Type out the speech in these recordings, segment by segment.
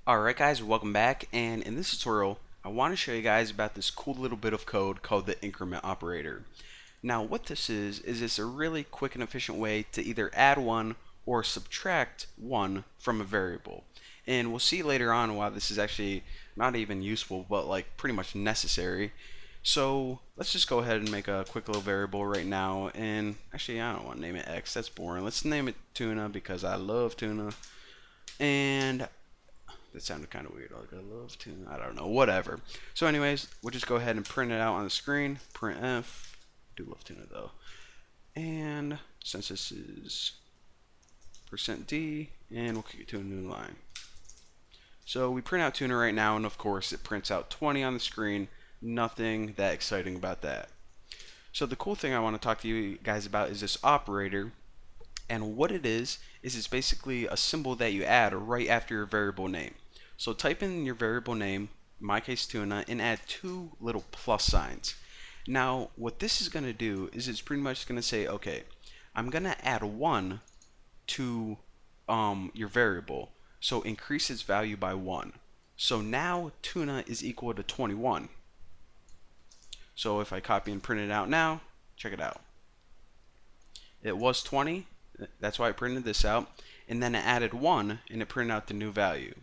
Alright guys, welcome back, and in this tutorial I want to show you guys about this cool little bit of code called the increment operator. Now what this is it's a really quick and efficient way to either add one or subtract one from a variable. And we'll see later on why this is actually not even useful but like pretty much necessary. So let's just go ahead and make a quick little variable right now, and actually I don't want to name it X, that's boring. Let's name it tuna because I love tuna. And that sounded kind of weird. Like I love tuna. I don't know. Whatever. So, anyways, we'll just go ahead and print it out on the screen. Printf. Do love tuna though. And since this is %d, and we'll kick it to a new line. So we print out tuna right now, and of course it prints out 20 on the screen. Nothing that exciting about that. So the cool thing I want to talk to you guys about is this operator. And what it is it's basically a symbol that you add right after your variable name. So type in your variable name, in my case tuna, and add two little plus signs. Now what this is going to do is it's pretty much going to say, okay, I'm going to add 1 to your variable, so increase its value by 1. So now tuna is equal to 21. So if I copy and print it out now, check it out. It was 20, that's why I printed this out, and then I added 1 and it printed out the new value.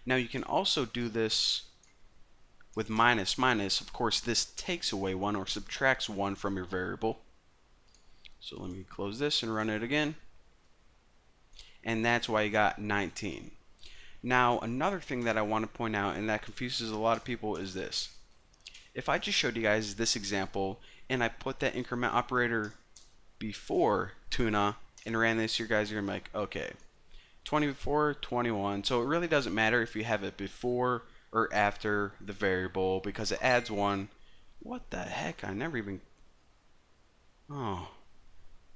Now you can also do this with minus minus. Of course this takes away 1 or subtracts 1 from your variable. So let me close this and run it again, and that's why you got 19. Now another thing that I want to point out and that confuses a lot of people is this. If I just showed you guys this example and I put that increment operator before tuna and ran this, you guys are gonna be like, okay, 24, 21. So it really doesn't matter if you have it before or after the variable because it adds 1. What the heck? I never even. Oh,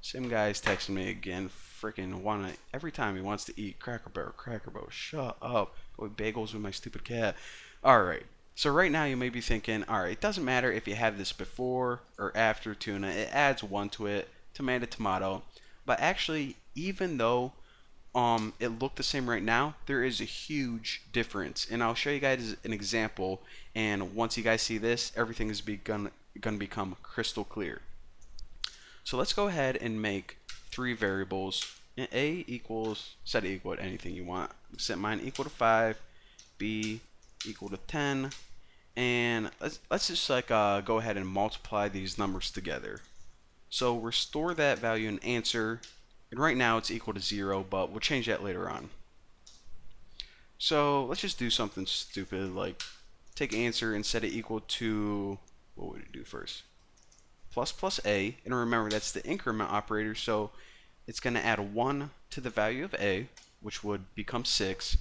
same guy's texting me again. Freaking wanna every time he wants to eat Cracker Barrel. Cracker Barrel, shut up. Go eat bagels with my stupid cat. All right. So right now you may be thinking, all right, it doesn't matter if you have this before or after tuna. It adds 1 to it. Tomato, tomato. But actually, even though it looked the same right now, there is a huge difference, and I'll show you guys an example, and once you guys see this, everything is gonna become crystal clear. So let's go ahead and make 3 variables. A equals, set it equal to anything you want. Set mine equal to 5, B equal to 10, and let's just like go ahead and multiply these numbers together. So restore that value in answer, and right now it's equal to 0, but we'll change that later on. So let's just do something stupid like take answer and set it equal to, what would it do first? Plus a, and remember that's the increment operator, so it's going to add 1 to the value of a, which would become 6,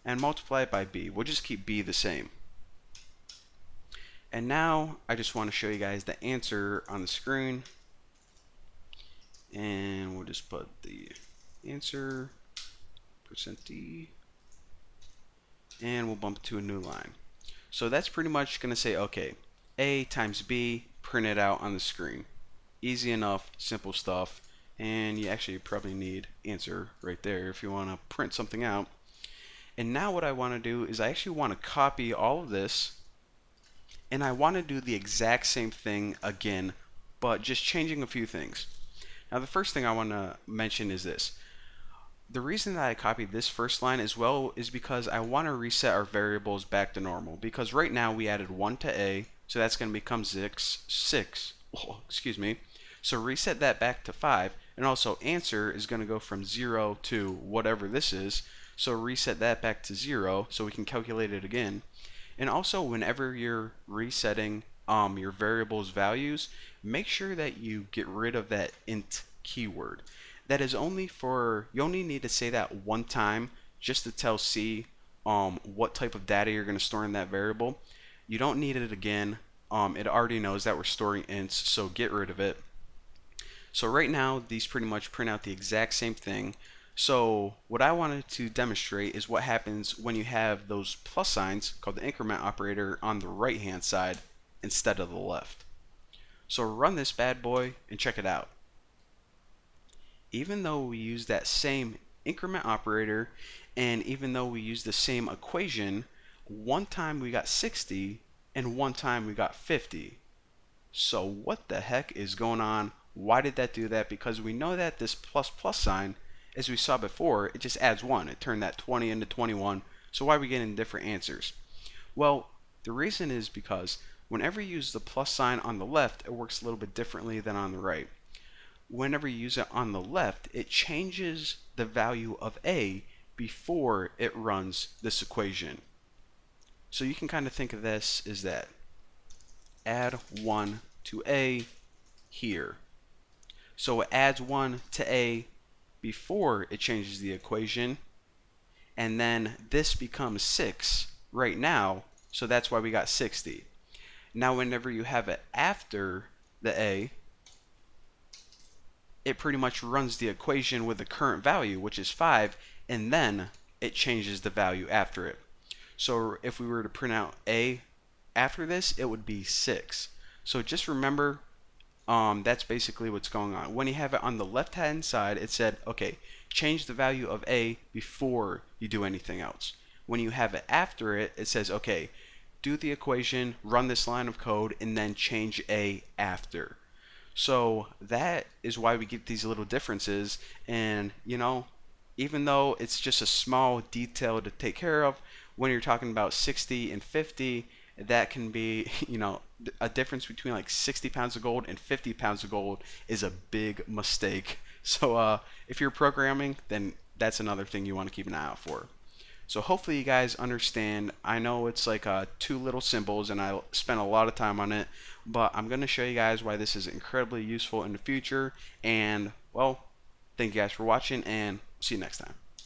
and multiply it by b. We'll just keep b the same. And now I just want to show you guys the answer on the screen. And we'll just put the answer %d, and we'll bump it to a new line. So that's pretty much going to say, okay, a times b, print it out on the screen. Easy enough, simple stuff, and you actually probably need answer right there if you want to print something out. And now what I want to do is I actually want to copy all of this, and I want to do the exact same thing again, but just changing a few things. Now the first thing I want to mention is this. The reason that I copied this first line as well is because I want to reset our variables back to normal, because right now we added 1 to a, so that's going to become 6. Oh, excuse me. So reset that back to 5, and also answer is going to go from 0 to whatever this is, so reset that back to 0 so we can calculate it again. And also whenever you're resetting your variables values, make sure that you get rid of that int keyword. That is only for, you only need to say that one time just to tell C what type of data you're going to store in that variable. You don't need it again. It already knows that we're storing ints, so get rid of it. So right now these pretty much print out the exact same thing. So what I wanted to demonstrate is what happens when you have those plus signs called the increment operator on the right hand side instead of the left. So run this bad boy and check it out. Even though we use that same increment operator, and even though we use the same equation, one time we got 60 and one time we got 50. So what the heck is going on? Why did that do that? Because we know that this plus plus sign, as we saw before, it just adds 1. It turned that 20 into 21. So why are we getting different answers? Well, the reason is because whenever you use the plus sign on the left, it works a little bit differently than on the right. Whenever you use it on the left, it changes the value of a before it runs this equation. So you can kind of think of this as that. Add 1 to a here. So it adds 1 to a before it changes the equation, and then this becomes 6 right now, so that's why we got 60. Now whenever you have it after the a, it pretty much runs the equation with the current value, which is 5, and then it changes the value after it. So if we were to print out a after this, it would be 6. So just remember, that's basically what's going on. When you have it on the left hand side, it said, okay, change the value of a before you do anything else. When you have it after it, it says, okay, do the equation, run this line of code, and then change a after. So that is why we get these little differences. And even though it's just a small detail to take care of, when you're talking about 60 and 50, that can be, a difference between like 60 pounds of gold and 50 pounds of gold is a big mistake. So if you're programming, then that's another thing you want to keep an eye out for. So hopefully you guys understand. I know it's like two little symbols and I spent a lot of time on it, but I'm going to show you guys why this is incredibly useful in the future. And well, thank you guys for watching, and see you next time.